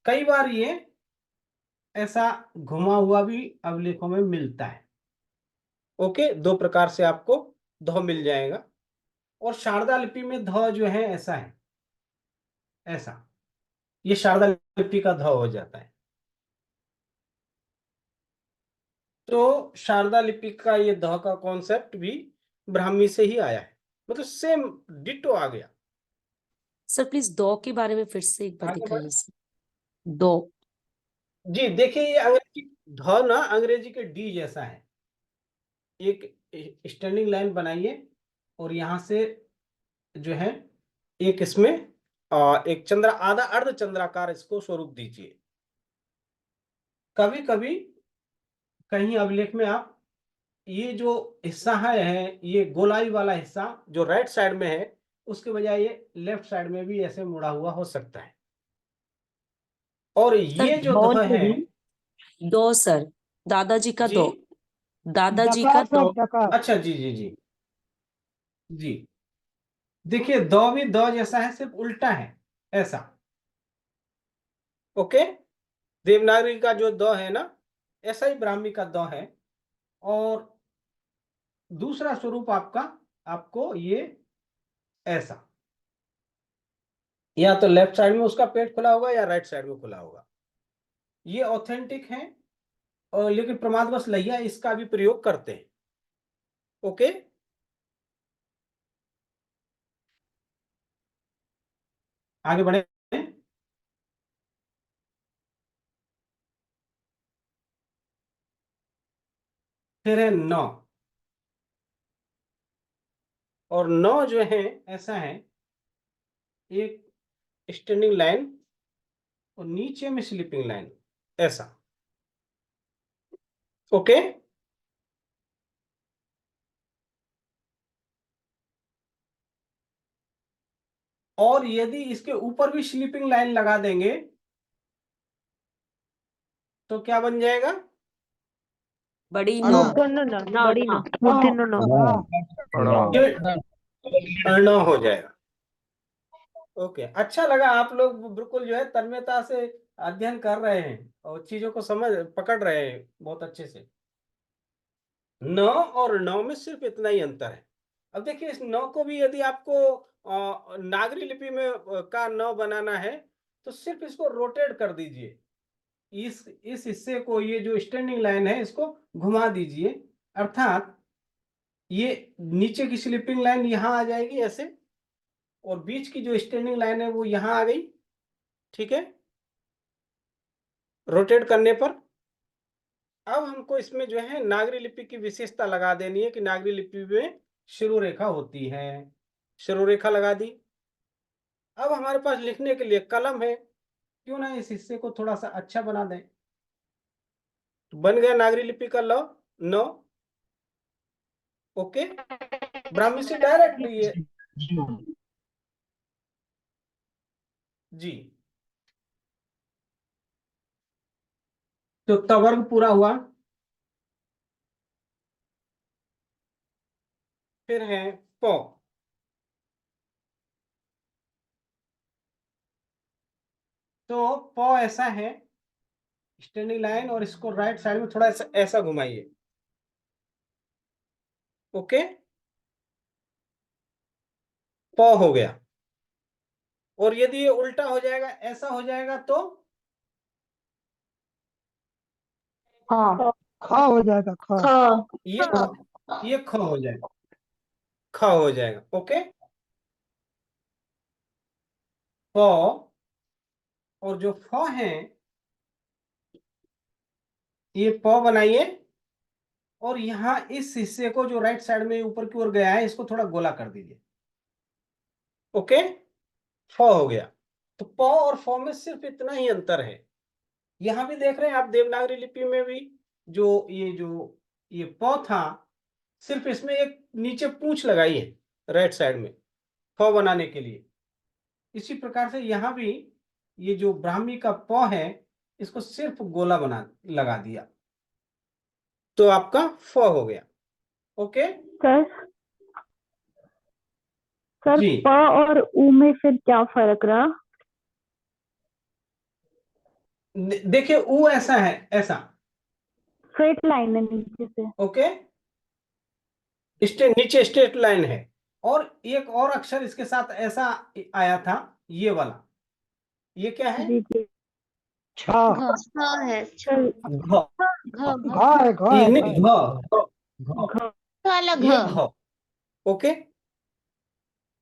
कई बार ये ऐसा घुमा हुआ भी अभिलेखों में मिलता है। ओके, दो प्रकार से आपको ध मिल जाएगा, और शारदा लिपि में ध जो है ऐसा है, ऐसा, ये शारदा लिपि का ध हो जाता है। तो शारदा लिपि का ये ध का कॉन्सेप्ट भी ब्राह्मी से ही आया है, मतलब सेम डिट्टो आ गया। सर प्लीज दो के बारे में फिर से एक बार आगे दिखाइए बढ़, सर। दो। जी देखिए, ये अंग्रेजी ध ना अंग्रेजी के डी जैसा है, एक स्टैंडिंग लाइन बनाइए और यहां से जो है एक इसमें एक चंद्र आधा अर्ध चंद्राकार इसको स्वरूप दीजिए। कभी कभी कहीं अभिलेख में आप ये जो हिस्सा है ये गोलाई वाला हिस्सा जो राइट साइड में है, उसके बजाय ये लेफ्ट साइड में भी ऐसे मुड़ा हुआ हो सकता है। और सर ये जो दो ध है, नहीं, दो सर, दादाजी का जी दो, दादाजी का डकार दो। सर, डकार। अच्छा, जी जी जी जी, देखिए द भी द जैसा है, सिर्फ उल्टा है ऐसा। ओके, देवनागरी का जो द है ना, ऐसा ही ब्राह्मी का द है, और दूसरा स्वरूप आपका आपको ये ऐसा, या तो लेफ्ट साइड में उसका पेट खुला होगा या राइट साइड में खुला होगा। ये ऑथेंटिक है, और लेकिन प्रमादवश लैया इसका भी प्रयोग करते हैं। ओके, आगे बढ़े। फिर है नौ, और नौ जो है ऐसा है, एक स्टैंडिंग लाइन और नीचे में स्लीपिंग लाइन, ऐसा। ओके, और यदि इसके ऊपर भी स्लीपिंग लाइन लगा देंगे तो क्या बन जाएगा? बड़ी अणा। नो। मूर्धन्य न ना बड़ी ना। न मूर्धन्य न ये नौ हो जाएगा। ओके, अच्छा लगा, आप लोग बिल्कुल जो है तन्मयता से अध्ययन कर रहे हैं और चीजों को समझ पकड़ रहे हैं बहुत अच्छे से। नौ और नौ में सिर्फ इतना ही अंतर है। अब देखिए, इस नौ को भी यदि आपको नागरी लिपि में का नौ बनाना है तो सिर्फ इसको रोटेट कर दीजिए, इस हिस्से को, ये जो स्टैंडिंग लाइन है इसको घुमा दीजिए, अर्थात ये नीचे की स्लीपिंग लाइन यहां आ जाएगी ऐसे, और बीच की जो स्टैंडिंग लाइन है वो यहां आ गई। ठीक है, रोटेट करने पर अब हमको इसमें जो है नागरी लिपि की विशेषता लगा देनी है कि नागरी लिपि में शुरू रेखा होती है। शुरू रेखा लगा दी। अब हमारे पास लिखने के लिए कलम है, क्यों ना इस हिस्से को थोड़ा सा अच्छा बना दें। तो बन गया नागरी लिपि का लौ नौ। ओके, ब्राह्मी से डायरेक्ट ये जी, तो तवर्ग पूरा हुआ। फिर है पौ, तो पौ ऐसा है, स्टैंडिंग लाइन, और इसको राइट साइड में थोड़ा ऐसा घुमाइए। ओके, पौ हो गया। और यदि ये उल्टा हो जाएगा, ऐसा हो जाएगा तो हाँ खा हो जाएगा, खा। ये ख हो जाएगा, ख हो जाएगा। ओके, प, और जो फ है ये प बनाइए, और यहां इस हिस्से को जो राइट साइड में ऊपर की ओर गया है इसको थोड़ा गोला कर दीजिए। ओके, फ हो गया। तो प और फ में सिर्फ इतना ही अंतर है। यहां भी देख रहे हैं आप, देवनागरी लिपि में भी जो ये प था, सिर्फ इसमें एक नीचे पूंछ लगाई है राइट साइड में फ बनाने के लिए। इसी प्रकार से यहां भी ये जो ब्राह्मी का प है इसको सिर्फ गोला बना लगा दिया, तो आपका फ हो गया। ओके सर सर जी, प और उ में फिर क्या फर्क रहा? देखिए ऊ ऐसा है, ऐसा। स्ट्रेट लाइन है नीचे से। ओके, नीचे स्ट्रेट लाइन है, और एक और अक्षर इसके साथ ऐसा आया था, ये वाला, ये क्या है? जी जी छा है सर घ, घा है, घा ये है, नहीं, घा है। घ, घ, वाला ये घ। ओके,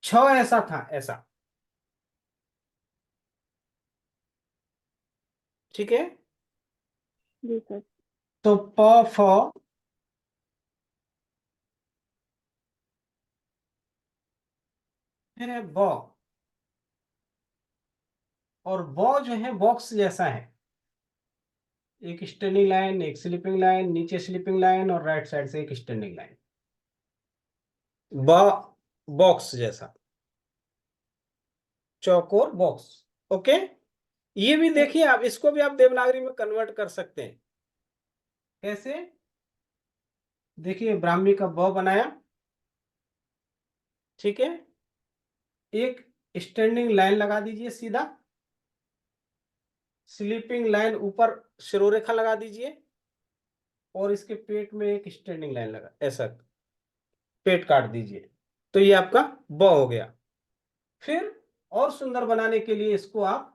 छ ऐसा था, ऐसा। ठीक है, जी सर। तो प फ, फिर है ब, और ब जो है बॉक्स जैसा है, एक स्टैंडिंग लाइन, एक स्लीपिंग लाइन, नीचे स्लीपिंग लाइन, और राइट साइड से एक स्टैंडिंग लाइन, ब बॉक्स जैसा, चौकोर बॉक्स। ओके, ये भी देखिए आप, इसको भी आप देवनागरी में कन्वर्ट कर सकते हैं। कैसे? देखिए, ब्राह्मी का ब बनाया, ठीक है, एक स्टैंडिंग लाइन लगा दीजिए सीधा, स्लीपिंग लाइन ऊपर शिरोरेखा लगा दीजिए, और इसके पेट में एक स्टैंडिंग लाइन लगा, ऐसा पेट काट दीजिए, तो ये आपका ब हो गया। फिर और सुंदर बनाने के लिए इसको आप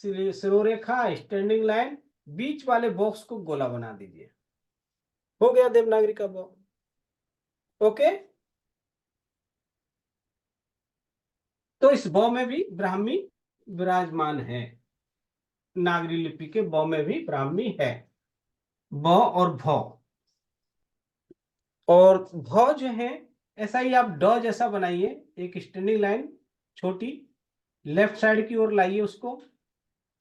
शिरोरेखा, स्टैंडिंग लाइन, बीच वाले बॉक्स को गोला बना दीजिए। हो गया देवनागरी का ब। ओके, तो इस ब में भी ब्राह्मी विराजमान है, नागरी लिपि के ब में भी ब्राह्मी है, ब और भ। और भ जो है ऐसा ही आप ड जैसा बनाइए, एक स्टैंडिंग लाइन छोटी लेफ्ट साइड की ओर लाइए उसको,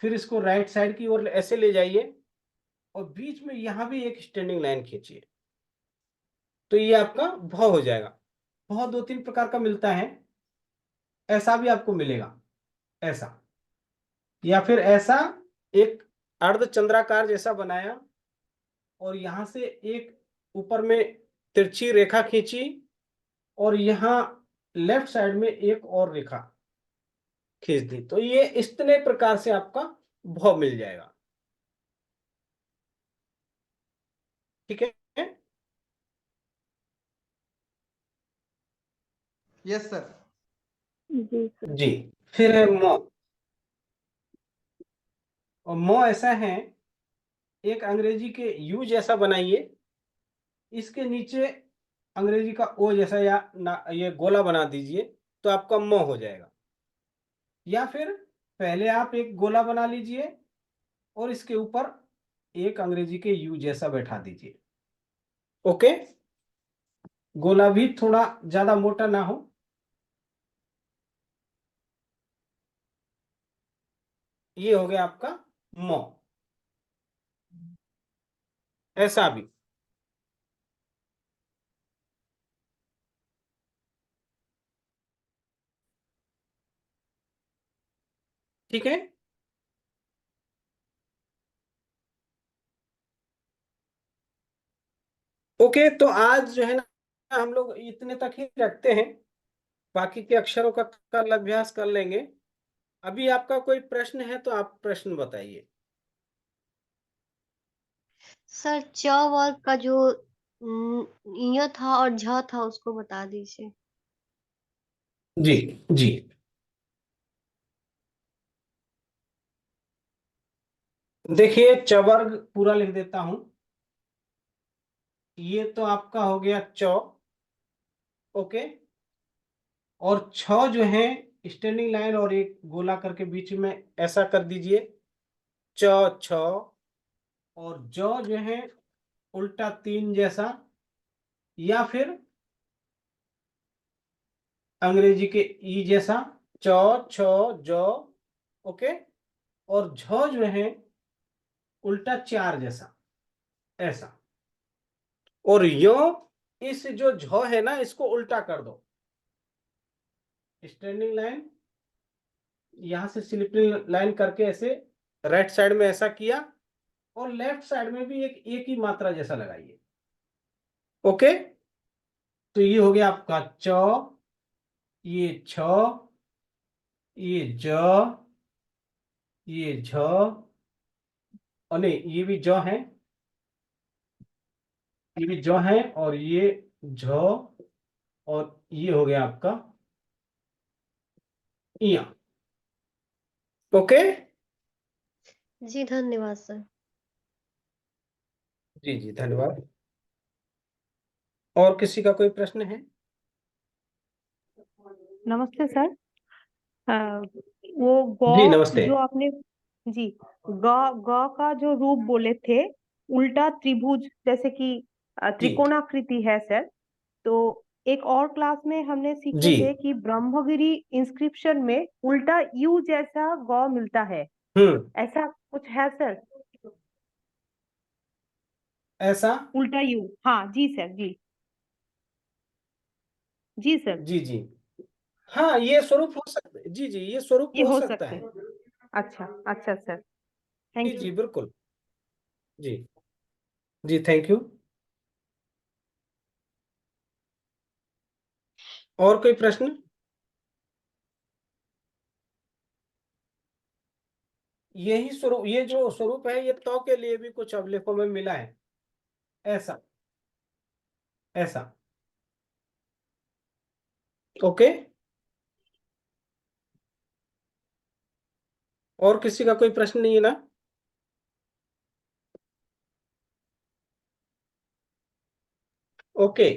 फिर इसको राइट साइड की ओर ऐसे ले जाइए और बीच में यहां भी एक स्टैंडिंग लाइन खींचिए, तो ये आपका भ हो जाएगा। भ दो तीन प्रकार का मिलता है, ऐसा भी आपको मिलेगा, ऐसा, या फिर ऐसा एक अर्धचंद्राकार जैसा बनाया और यहां से एक ऊपर में तिरछी रेखा खींची और यहां लेफ्ट साइड में एक और रेखा खींच दी, तो ये इतने प्रकार से आपका भ मिल जाएगा। ठीक है, यस सर। जी सर। जी। फिर है म। और म ऐसा है, एक अंग्रेजी के यू जैसा बनाइए, इसके नीचे अंग्रेजी का ओ जैसा या ना ये गोला बना दीजिए, तो आपका म हो जाएगा। या फिर पहले आप एक गोला बना लीजिए और इसके ऊपर एक अंग्रेजी के यू जैसा बैठा दीजिए। ओके, गोला भी थोड़ा ज्यादा मोटा ना हो। ये हो गया आपका म। ऐसा भी, ठीक है। ओके, तो आज जो है ना हम लोग इतने तक ही रखते हैं, बाकी के अक्षरों का कल अभ्यास कर लेंगे। अभी आपका कोई प्रश्न है तो आप प्रश्न बताइए। सर च वर्ग का जो य था और झ था उसको बता दीजिए। जी जी, देखिए च वर्ग पूरा लिख देता हूं। ये तो आपका हो गया च। ओके, और छ जो है स्टैंडिंग लाइन और एक गोला करके बीच में ऐसा कर दीजिए, च छ। और ज जो है उल्टा तीन जैसा, या फिर अंग्रेजी के ई जैसा, च छ ज। ओके, और झ जो है उल्टा चार जैसा, ऐसा। और यो, इस जो झ है ना इसको उल्टा कर दो, स्टैंडिंग लाइन यहां से स्लिपिंग लाइन करके ऐसे राइट साइड में ऐसा किया और लेफ्ट साइड में भी एक ही मात्रा जैसा लगाइए। ओके, तो ये हो गया आपका च, ये छ, ये ज, ये झ, और नहीं ये भी ज है, ये भी ज है, और ये झ, और ये हो गया आपका इया। ओके, जी धन्यवाद सर। जी जी धन्यवाद। और किसी का कोई प्रश्न है? नमस्ते सर। वो जी गौ नमस्ते। जो आपने जी गौ गौ का जो रूप बोले थे, उल्टा त्रिभुज जैसे कि जी त्रिकोणाकृति है सर। तो एक और क्लास में हमने सीखे जी, थे कि ब्रह्मगिरी इंस्क्रिप्शन में उल्टा यू जैसा गौ मिलता है, ऐसा कुछ है सर? ऐसा, उल्टा यू, हाँ जी सर, जी जी सर। जी जी, हाँ ये स्वरूप हो सकता है, जी जी ये स्वरूप ये हो हो सकता सकते है। हैं। अच्छा अच्छा सर, जी थैंक जी यू। बिल्कुल, जी जी थैंक यू। और कोई प्रश्न? यही स्वरूप, ये जो स्वरूप है ये तो के लिए भी कुछ अवलेखों में मिला है, ऐसा ऐसा। ओके, और किसी का कोई प्रश्न नहीं है ना? ओके,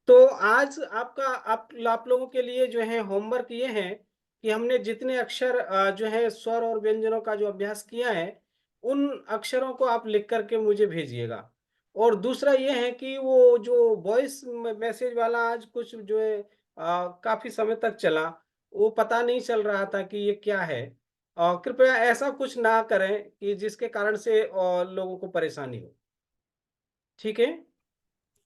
तो आज आप लोगों के लिए जो है होमवर्क ये है कि हमने जितने अक्षर जो है स्वर और व्यंजनों का जो अभ्यास किया है, उन अक्षरों को आप लिख करके मुझे भेजिएगा। और दूसरा ये है कि वो जो वॉइस मैसेज वाला आज कुछ जो है काफी समय तक चला, वो पता नहीं चल रहा था कि ये क्या है। कृपया ऐसा कुछ ना करें कि जिसके कारण से लोगों को परेशानी हो। ठीक है?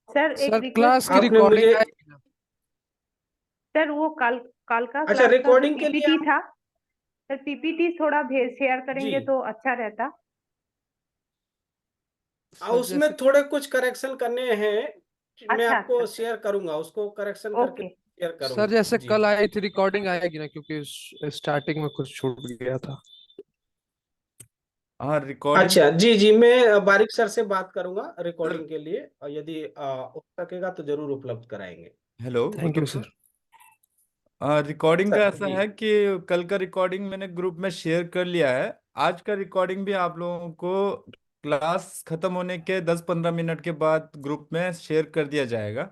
सर एक सर रिक्वेस्ट क्लास की आपने रिकॉर्डिंग मुझे आएगी ना? सर, वो कल कल का अच्छा, क्लास का जो रिकॉर्डिंग के लिए पीपीटी था सर, पीपीटी थोड़ा भेज शेयर जी करेंगे तो अच्छा रहता। सर उसमें जैसे थोड़े कुछ करेक्शन करने हैं, मैं अच्छा आपको अच्छा शेयर करूंगा, उसको करेक्शन करके ओके शेयर सर करूंगा। जैसे जी कल आई थी रिकॉर्डिंग आएगी ना, क्योंकि स्टार्टिंग में कुछ छूट गया था। हाँ, रिकॉर्डिंग अच्छा, जी जी, मैं बारिक सर से बात करूंगा सर। रिकॉर्डिंग के लिए, और यदि हो सकेगा तो जरूर उपलब्ध कराएंगे। हेलो थैंक यू उत्तम सर। सर, रिकॉर्डिंग का सर ऐसा जी है कि कल का रिकॉर्डिंग मैंने ग्रुप में शेयर कर लिया है। आज का रिकॉर्डिंग भी आप लोगों को क्लास खत्म होने के 10-15 मिनट के बाद ग्रुप में शेयर कर दिया जाएगा।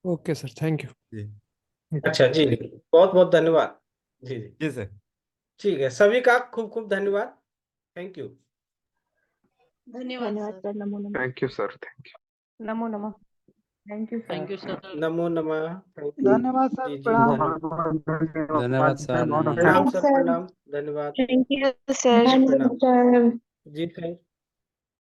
Okay sir, thank you. जी अच्छा, जी बहुत बहुत धन्यवाद। जी जी, जी सर। ठीक है, सभी का खूब खूब धन्यवाद। Thank you. धन्यवाद सर, नमो नमः। Thank you sir, thank you. नमो नमः। Thank you sir. नमो नमः। Thank you. धन्यवाद सर, जी जी, प्रणाम। धन्यवाद सर, नमो नमः। प्रणाम थैंक सर, सर। प्रणाम, धन्यवाद। Thank you sir. प्रणाम। सर। जी, थैंक